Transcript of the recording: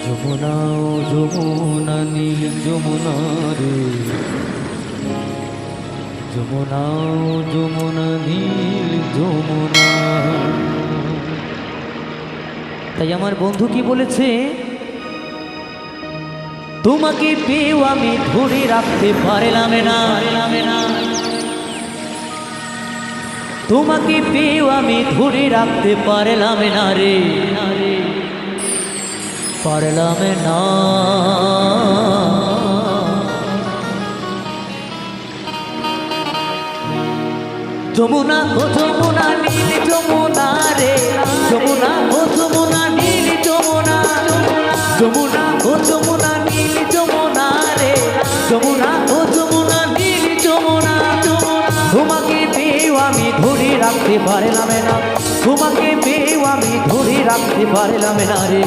যমুনা ও যমুনা নীল যমুনা রে, যমুনা ও যমুনা নীল যমুনা। তাই আমার বন্ধু কি বলেছে, তোমাকে পেয়েও আমি ধরে রাখতে পারলাম না, তোমাকে পেয়েও আমি ধরে রাখতে পারলাম না রে, পারলাম না। যমুনা ও যমুনা নীল যমুনা রে, যমুনা ও যমুনা নীল যমুনা, যমুনা ও যমুনা নীল যমুনা রে, যমুনা ও যমুনা নীল যমুনা। তোমাকে পেয়েও আমি ধরে রাখতে পারলাম না, তোমাকে পেয়েও আমি ধরে রাখতে পারলাম না রে।